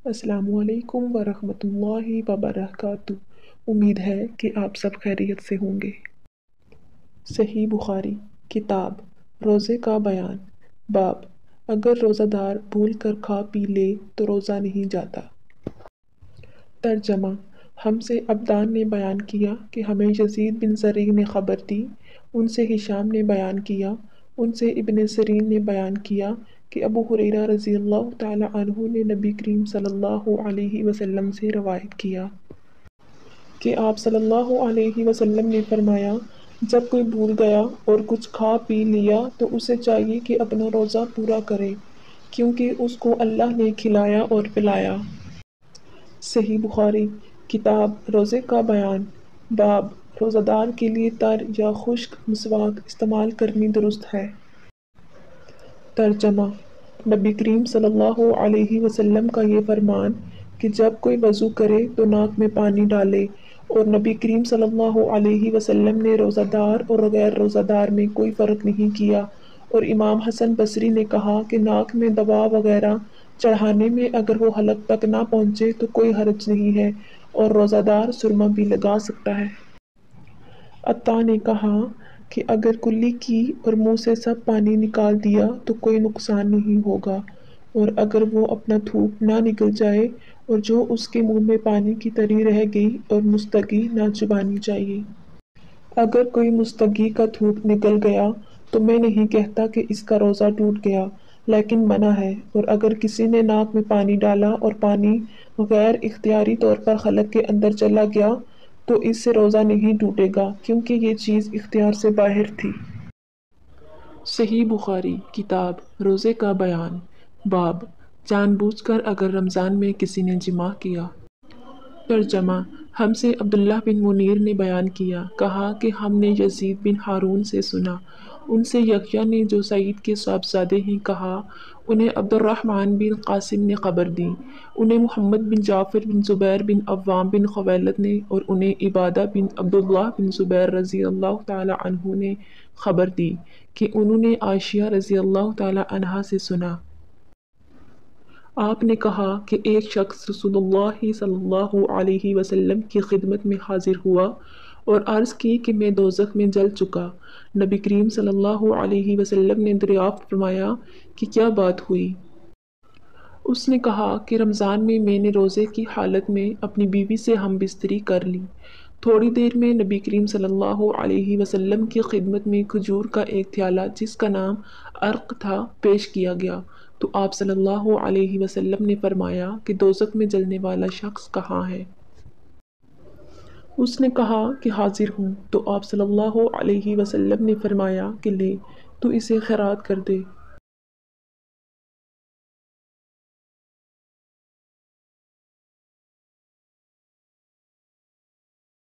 السلام علیکم ورحمۃ اللہ وبرکاتہ۔ امید ہے کہ آپ سب خیریت سے ہوں گے۔ صحیح بخاری کتاب روزے کا بیان باب اگر روزہ دار بھول کر کھا پی لے تو روزہ نہیں جاتا۔ ترجمہ ہم سے عبدان نے بیان کیا کہ ہمیں یزید بن زریع نے خبر دی، ان سے ہشام نے بیان کیا، ان سے ابن سیرین نے بیان کیا کہ ابو ہریرہ رضی اللہ تعالی عنہ نے نبی کریم صلی اللہ علیہ وسلم سے روایت کیا کہ آپ صلی اللہ علیہ وسلم نے فرمایا، جب کوئی بھول گیا اور کچھ کھا پی لیا تو اسے چاہیے کہ اپنا روزہ پورا کرے، کیونکہ اس کو اللہ نے کھلایا اور پلایا۔ صحیح بخاری کتاب روزے کا بیان باب روزہ دار کے لیے تر یا خشک مسواک استعمال کرنی درست ہے۔ ترجمہ نبی کریم صلی اللہ علیہ وسلم کا یہ فرمان کہ جب کوئی وضو کرے تو ناک میں پانی ڈالے، اور نبی کریم صلی اللہ علیہ وسلم نے روزہ دار اور غیر روزہ دار میں کوئی فرق نہیں کیا، اور امام حسن بصری نے کہا کہ ناک میں دوا وغیرہ چڑھانے میں اگر وہ حلق تک نہ پہنچے تو کوئی حرج نہیں ہے، اور روزہ دار سرما بھی لگا سکتا ہے۔ عطا نے کہا کہ اگر کلی کی اور منہ سے سب پانی نکال دیا تو کوئی نقصان نہیں ہوگا، اور اگر وہ اپنا تھوک نہ نکل جائے اور جو اس کے منہ میں پانی کی تری رہ گئی اور مستگی نہ چبانی چاہیے۔ اگر کوئی مستگی کا تھوک نکل گیا تو میں نہیں کہتا کہ اس کا روزہ ٹوٹ گیا، لیکن منع ہے، اور اگر کسی نے ناک میں پانی ڈالا اور پانی غیر اختیاری طور پر حلق کے اندر چلا گیا تو اس سے روزہ نہیں ٹوٹے گا، کیونکہ یہ چیز اختیار سے باہر تھی۔ صحیح بخاری کتاب روزے کا بیان باب جان بوجھ کر اگر رمضان میں کسی نے جماع کیا۔ ترجمہ ہم سے عبداللہ بن منیر نے بیان کیا، کہا کہ ہم نے یزید بن ہارون سے سنا، ان سے یحییٰ نے جو سعید کے صاحبزادے ہیں کہا، انہیں عبد الرحمن بن قاسم نے خبر دی، انہیں محمد بن جعفر بن زبیر بن عوام بن خویلد نے، اور انہیں عبادہ بن عبداللہ بن زبیر رضی اللہ تعالی عنہ نے خبر دی کہ انہوں نے عائشہ رضی اللہ تعالی عنہا سے سنا۔ آپ نے کہا کہ ایک شخص رسول اللہ صلی اللہ علیہ وسلم کی خدمت میں حاضر ہوا اور عرض کی کہ میں دوزخ میں جل چکا۔ نبی کریم صلی اللہ علیہ وسلم نے دریافت فرمایا کہ کیا بات ہوئی؟ اس نے کہا کہ رمضان میں میں نے روزے کی حالت میں اپنی بیوی سے ہم بستری کر لی۔ تھوڑی دیر میں نبی کریم صلی اللہ علیہ وسلم کی خدمت میں کھجور کا ایک تھیلا جس کا نام عرق تھا پیش کیا گیا، تو آپ صلی اللہ علیہ وسلم نے فرمایا کہ دوزخ میں جلنے والا شخص کہاں ہے؟ اس نے کہا کہ حاضر ہوں، تو آپ صلی اللہ علیہ وسلم نے فرمایا کہ لے، تو اسے خیرات کر دے۔